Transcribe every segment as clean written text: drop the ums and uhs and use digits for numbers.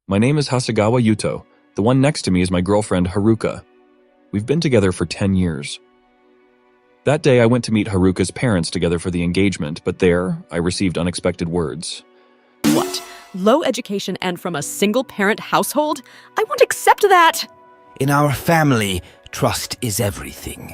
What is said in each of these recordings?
My name is Hasegawa Yuto. The one next to me is my girlfriend Haruka. We've been together for 10 years. That day I went to meet Haruka's parents together for the engagement, but there I received unexpected words. What? Low education and from a single-parent household? I won't accept that! In our family, trust is everything.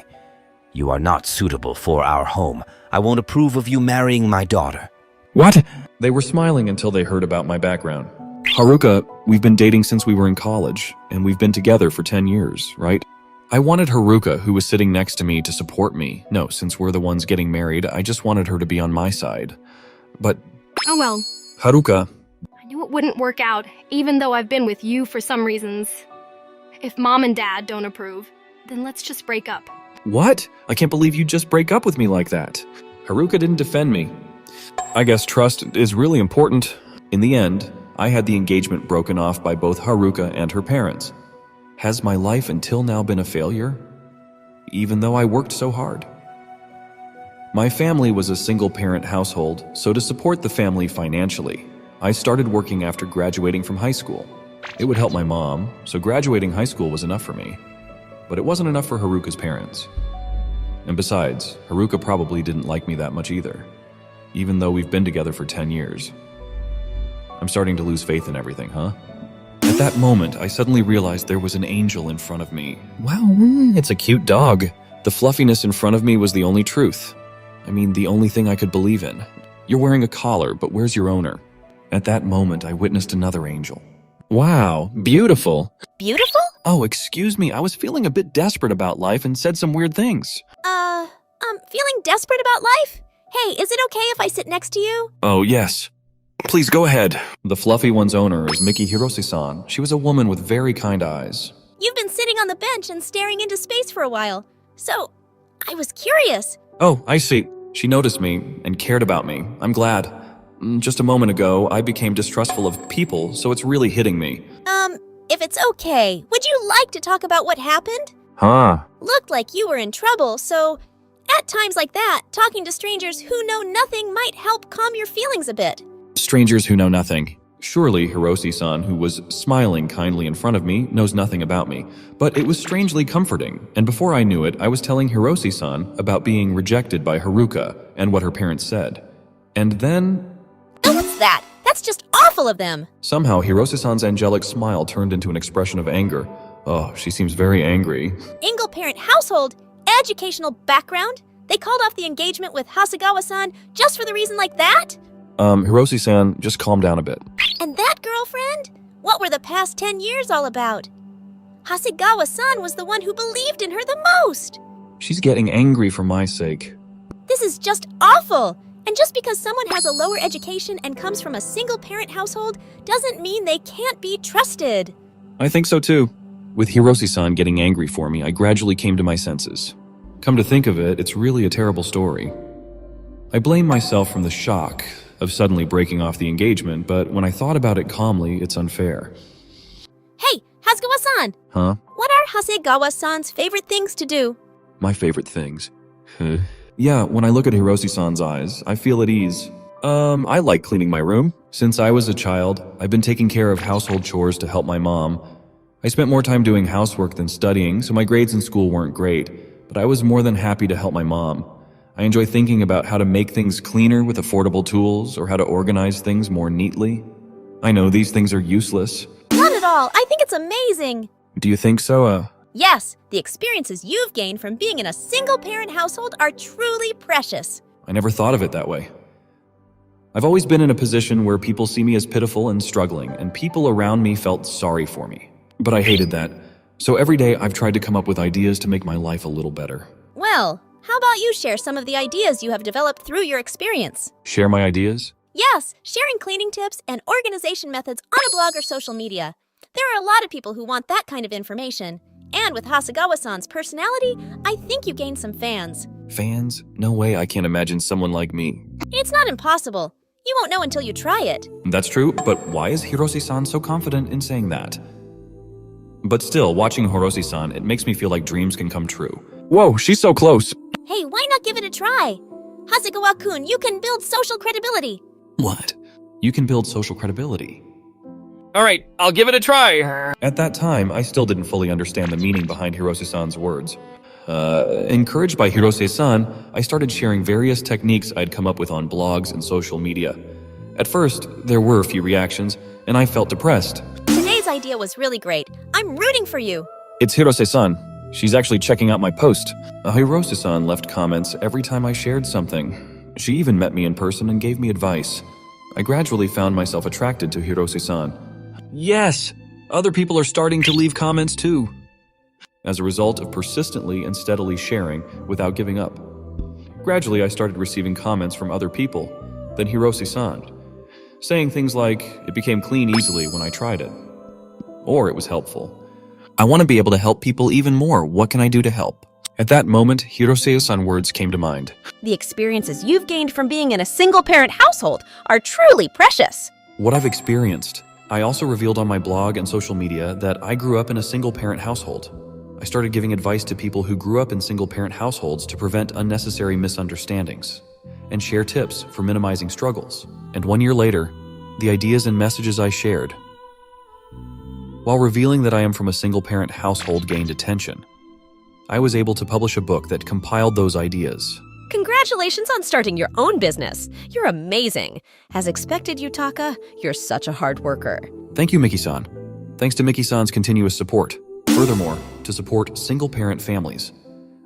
You are not suitable for our home. I won't approve of you marrying my daughter. What? They were smiling until they heard about my background. Haruka, we've been dating since we were in college, and we've been together for 10 years, right? I wanted Haruka, who was sitting next to me, to support me. No, since we're the ones getting married, I just wanted her to be on my side. But... Oh well. Haruka... I knew it wouldn't work out, even though I've been with you for some reasons. If Mom and Dad don't approve, then let's just break up. What? I can't believe you just break up with me like that. Haruka didn't defend me. I guess trust is really important. In the end, I had the engagement broken off by both Haruka and her parents. Has my life until now been a failure? Even though I worked so hard. My family was a single-parent household, so to support the family financially, I started working after graduating from high school. It would help my mom, so graduating high school was enough for me. But it wasn't enough for Haruka's parents. And besides, Haruka probably didn't like me that much either, even though we've been together for 10 years. I'm starting to lose faith in everything, huh? At that moment, I suddenly realized there was an angel in front of me. Wow, it's a cute dog. The fluffiness in front of me was the only truth. I mean, the only thing I could believe in. You're wearing a collar, but where's your owner? At that moment, I witnessed another angel. Wow, beautiful. Beautiful? Oh, excuse me, I was feeling a bit desperate about life and said some weird things. Feeling desperate about life? Hey, is it okay if I sit next to you? Oh, yes. Please go ahead. The fluffy one's owner is Miki Hirose-san. She was a woman with very kind eyes. You've been sitting on the bench and staring into space for a while. So, I was curious. Oh, I see. She noticed me and cared about me. I'm glad. Just a moment ago, I became distrustful of people, so it's really hitting me. If it's okay, would you like to talk about what happened? Huh? Looked like you were in trouble, so at times like that, talking to strangers who know nothing might help calm your feelings a bit. Strangers who know nothing. Surely Hirose-san, who was smiling kindly in front of me, knows nothing about me. But it was strangely comforting, and before I knew it, I was telling Hirose-san about being rejected by Haruka and what her parents said. And then... Oh, what's that? That's just awful of them. Somehow, Hirose-san's angelic smile turned into an expression of anger. Oh, she seems very angry. Single-parent household, educational background. They called off the engagement with Hasegawa-san just for the reason like that? Hirose-san, just calm down a bit. And that girlfriend? What were the past 10 years all about? Hasegawa-san was the one who believed in her the most. She's getting angry for my sake. This is just awful. And just because someone has a lower education and comes from a single-parent household doesn't mean they can't be trusted. I think so too. With Hirose-san getting angry for me, I gradually came to my senses. Come to think of it, it's really a terrible story. I blame myself from the shock of suddenly breaking off the engagement, but when I thought about it calmly, it's unfair. Hey, Hasegawa-san! Huh? What are Hasegawa-san's favorite things to do? My favorite things. Yeah, when I look at Hirose-san's eyes, I feel at ease. I like cleaning my room. Since I was a child, I've been taking care of household chores to help my mom. I spent more time doing housework than studying, so my grades in school weren't great, but I was more than happy to help my mom. I enjoy thinking about how to make things cleaner with affordable tools or how to organize things more neatly. I know these things are useless. Not at all. I think it's amazing. Do you think so? Yes, the experiences you've gained from being in a single-parent household are truly precious. I never thought of it that way. I've always been in a position where people see me as pitiful and struggling, and people around me felt sorry for me. But I hated that. So every day I've tried to come up with ideas to make my life a little better. Well, how about you share some of the ideas you have developed through your experience? Share my ideas? Yes, sharing cleaning tips and organization methods on a blog or social media. There are a lot of people who want that kind of information. And with Hasegawa-san's personality, I think you gained some fans. Fans? No way I can't imagine someone like me. It's not impossible. You won't know until you try it. That's true, but why is Hirose-san so confident in saying that? But still, watching Hirose-san, it makes me feel like dreams can come true. Whoa, she's so close! Hey, why not give it a try? Hasegawa-kun, you can build social credibility. What? You can build social credibility. Alright, I'll give it a try. At that time, I still didn't fully understand the meaning behind Hirose-san's words. Encouraged by Hirose-san, I started sharing various techniques I'd come up with on blogs and social media. At first, there were a few reactions, and I felt depressed. Today's idea was really great. I'm rooting for you. It's Hirose-san. She's actually checking out my post. Hirose-san left comments every time I shared something. She even met me in person and gave me advice. I gradually found myself attracted to Hirose-san. Yes! Other people are starting to leave comments too. As a result of persistently and steadily sharing without giving up. Gradually, I started receiving comments from other people, then Hirose-san, saying things like, it became clean easily when I tried it. Or it was helpful. I want to be able to help people even more. What can I do to help? At that moment, Hirose-san's words came to mind. The experiences you've gained from being in a single-parent household are truly precious. What I've experienced. I also revealed on my blog and social media that I grew up in a single-parent household. I started giving advice to people who grew up in single-parent households to prevent unnecessary misunderstandings and share tips for minimizing struggles. And 1 year later, the ideas and messages I shared, while revealing that I am from a single-parent household, gained attention. I was able to publish a book that compiled those ideas. Congratulations on starting your own business. You're amazing. As expected, Yutaka, you're such a hard worker. Thank you, Miki-san. Thanks to Miki-san's continuous support. Furthermore, to support single-parent families,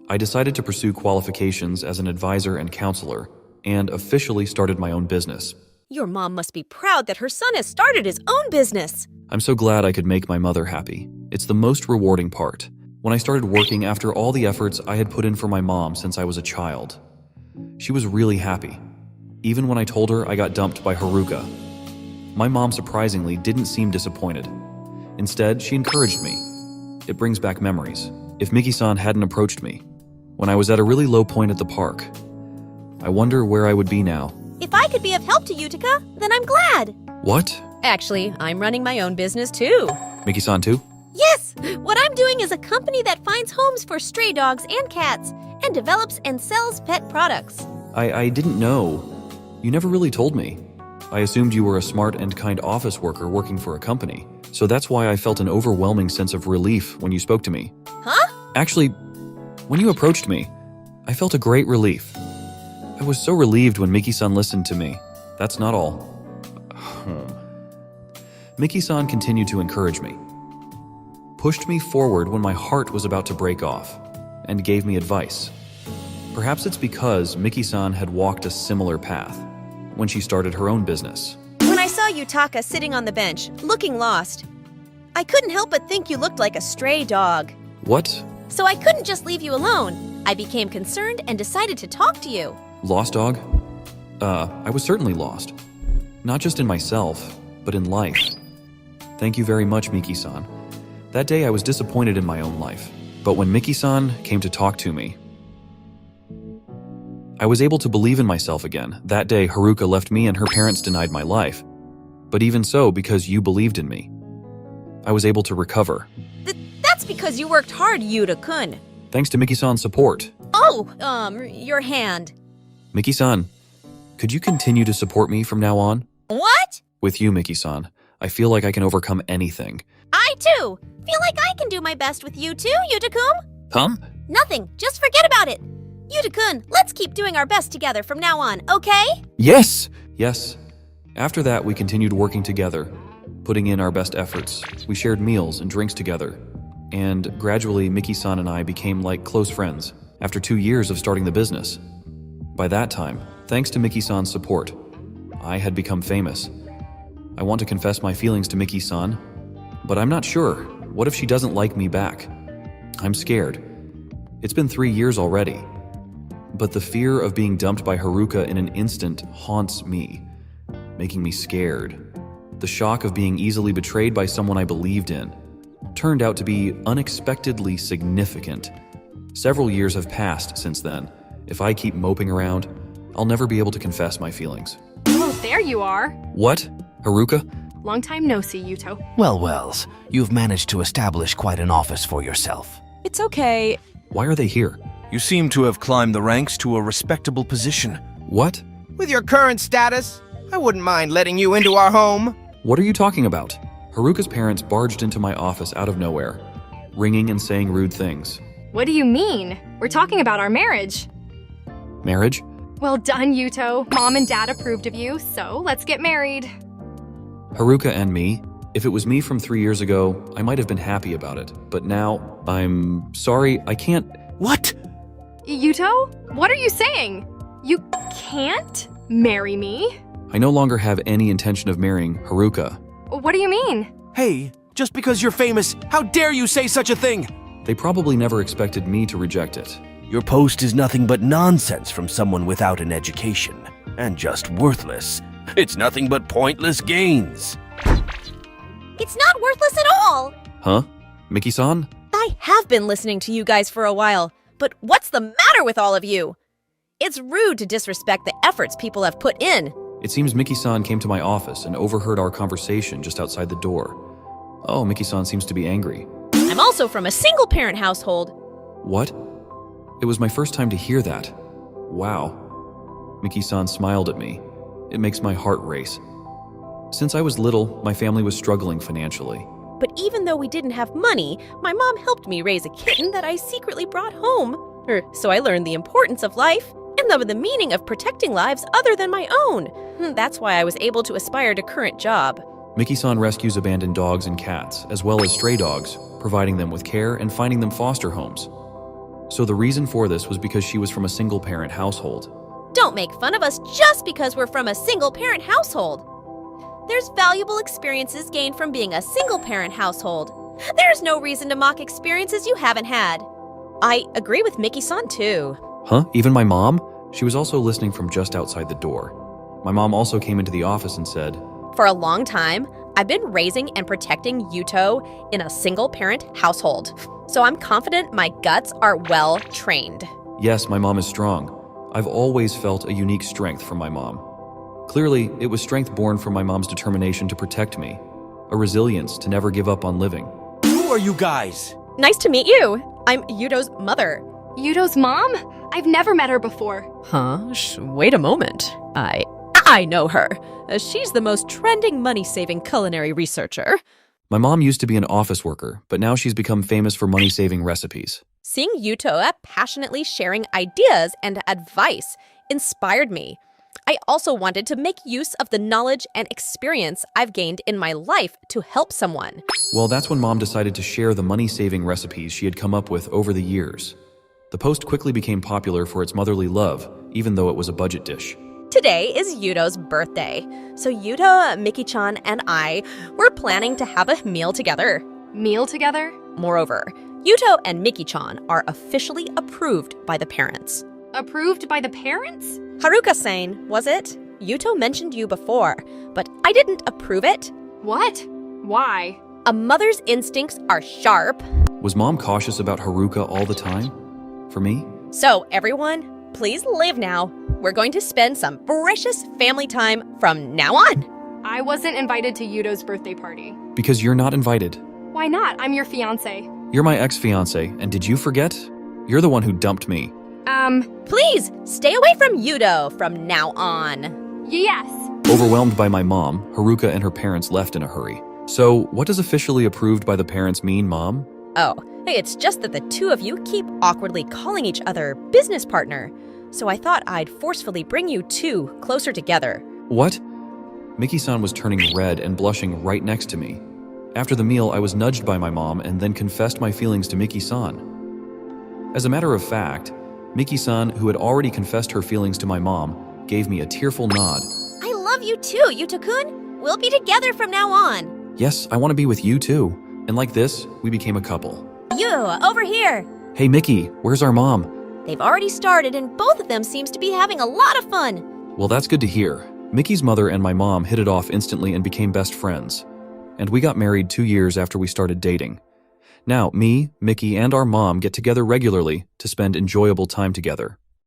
I decided to pursue qualifications as an advisor and counselor, and officially started my own business. Your mom must be proud that her son has started his own business. I'm so glad I could make my mother happy. It's the most rewarding part. When I started working after all the efforts I had put in for my mom since I was a child, she was really happy. Even when I told her I got dumped by Haruka, my mom surprisingly didn't seem disappointed. Instead, she encouraged me. It brings back memories. If Miki-san hadn't approached me, when I was at a really low point at the park, I wonder where I would be now. If I could be of help to Yutaka, then I'm glad. What? Actually, I'm running my own business too. Miki-san too? Yes! What I'm doing is a company that finds homes for stray dogs and cats and develops and sells pet products. I didn't know. You never really told me. I assumed you were a smart and kind office worker working for a company. So that's why I felt an overwhelming sense of relief when you spoke to me. Huh? Actually, when you approached me, I felt a great relief. I was so relieved when Miki-san listened to me. That's not all. Miki-san continued to encourage me, pushed me forward when my heart was about to break off, and gave me advice. Perhaps it's because Miki-san had walked a similar path when she started her own business. When I saw Yutaka sitting on the bench, looking lost, I couldn't help but think you looked like a stray dog. What? So I couldn't just leave you alone. I became concerned and decided to talk to you. Lost dog? I was certainly lost. Not just in myself, but in life. Thank you very much, Miki-san. That day I was disappointed in my own life. But when Miki-san came to talk to me, I was able to believe in myself again. That day, Haruka left me and her parents denied my life. But even so, because you believed in me, I was able to recover. That's because you worked hard, Yuta-kun. Thanks to Miki-san's support. Oh, your hand. Miki-san, could you continue to support me from now on? What? With you, Miki-san, I feel like I can overcome anything. I, too, feel like I can do my best with you, too, Yuta-kun. Nothing, just forget about it. Yuta-kun, let's keep doing our best together from now on, okay? Yes! Yes. After that, we continued working together, putting in our best efforts. We shared meals and drinks together. And gradually, Miki-san and I became like close friends after 2 years of starting the business. By that time, thanks to Miki-san's support, I had become famous. I want to confess my feelings to Miki-san, but I'm not sure. What if she doesn't like me back? I'm scared. It's been 3 years already. But the fear of being dumped by Haruka in an instant haunts me, making me scared. The shock of being easily betrayed by someone I believed in turned out to be unexpectedly significant. Several years have passed since then. If I keep moping around, I'll never be able to confess my feelings. Oh, there you are. What? Haruka? Long time no see, Yuto. Well, Wells, you've managed to establish quite an office for yourself. It's okay. Why are they here? You seem to have climbed the ranks to a respectable position. What? With your current status, I wouldn't mind letting you into our home. What are you talking about? Haruka's parents barged into my office out of nowhere, ringing and saying rude things. What do you mean? We're talking about our marriage. Marriage? Well done, Yuto. Mom and Dad approved of you, so let's get married. Haruka and me? If it was me from 3 years ago, I might have been happy about it. But now, I'm sorry, I can't. What? Yuto? What are you saying? You can't marry me? I no longer have any intention of marrying Haruka. What do you mean? Hey, just because you're famous, how dare you say such a thing? They probably never expected me to reject it. Your post is nothing but nonsense from someone without an education. And just worthless. It's nothing but pointless gains. It's not worthless at all! Huh? Miki-san? I have been listening to you guys for a while, but what's the matter with all of you? It's rude to disrespect the efforts people have put in. It seems Miki-san came to my office and overheard our conversation just outside the door. Oh, Miki-san seems to be angry. I'm also from a single-parent household. What? It was my first time to hear that. Wow. Miki-san smiled at me. It makes my heart race. Since I was little, my family was struggling financially. But even though we didn't have money, my mom helped me raise a kitten that I secretly brought home. So I learned the importance of life and the meaning of protecting lives other than my own. That's why I was able to aspire to current job. Miki-san rescues abandoned dogs and cats, as well as stray dogs, providing them with care and finding them foster homes. So the reason for this was because she was from a single-parent household. Don't make fun of us just because we're from a single-parent household. There's valuable experiences gained from being a single-parent household. There's no reason to mock experiences you haven't had. I agree with Miki-san too. Huh? Even my mom? She was also listening from just outside the door. My mom also came into the office and said, For a long time, I've been raising and protecting Yuto in a single-parent household. So I'm confident my guts are well trained. Yes, my mom is strong. I've always felt a unique strength from my mom. Clearly, it was strength born from my mom's determination to protect me, a resilience to never give up on living. Who are you guys? Nice to meet you. I'm Yuto's mother. Yuto's mom? I've never met her before. Huh? Wait a moment. I know her. She's the most trending money-saving culinary researcher. My mom used to be an office worker, but now she's become famous for money-saving recipes. Seeing Yuto passionately sharing ideas and advice inspired me. I also wanted to make use of the knowledge and experience I've gained in my life to help someone. Well, that's when Mom decided to share the money-saving recipes she had come up with over the years. The post quickly became popular for its motherly love, even though it was a budget dish. Today is Yuto's birthday, so Yuto, Miki-chan, and I were planning to have a meal together. Meal together? Moreover, Yuto and Miki-chan are officially approved by the parents. Approved by the parents? Haruka-san, was it? Yuto mentioned you before, but I didn't approve it. What? Why? A mother's instincts are sharp. Was Mom cautious about Haruka all the time? For me? So everyone, please leave now. We're going to spend some precious family time from now on. I wasn't invited to Yuto's birthday party. Because you're not invited. Why not? I'm your fiancé. You're my ex-fiancé, and did you forget? You're the one who dumped me. Please, stay away from Yuto from now on. Yes. Overwhelmed by my mom, Haruka and her parents left in a hurry. So, what does officially approved by the parents mean, Mom? Oh, it's just that the two of you keep awkwardly calling each other business partner. So I thought I'd forcefully bring you two closer together. What? Miki-san was turning red and blushing right next to me. After the meal, I was nudged by my mom and then confessed my feelings to Miki-san. As a matter of fact, Miki-san, who had already confessed her feelings to my mom, gave me a tearful nod. I love you too, Yuto-kun. We'll be together from now on. Yes, I want to be with you too. And like this, we became a couple. You, over here. Hey Miki, where's our mom? They've already started and both of them seems to be having a lot of fun. Well, that's good to hear. Miki's mother and my mom hit it off instantly and became best friends. And we got married 2 years after we started dating. Now, me, Miki, and our mom get together regularly to spend enjoyable time together.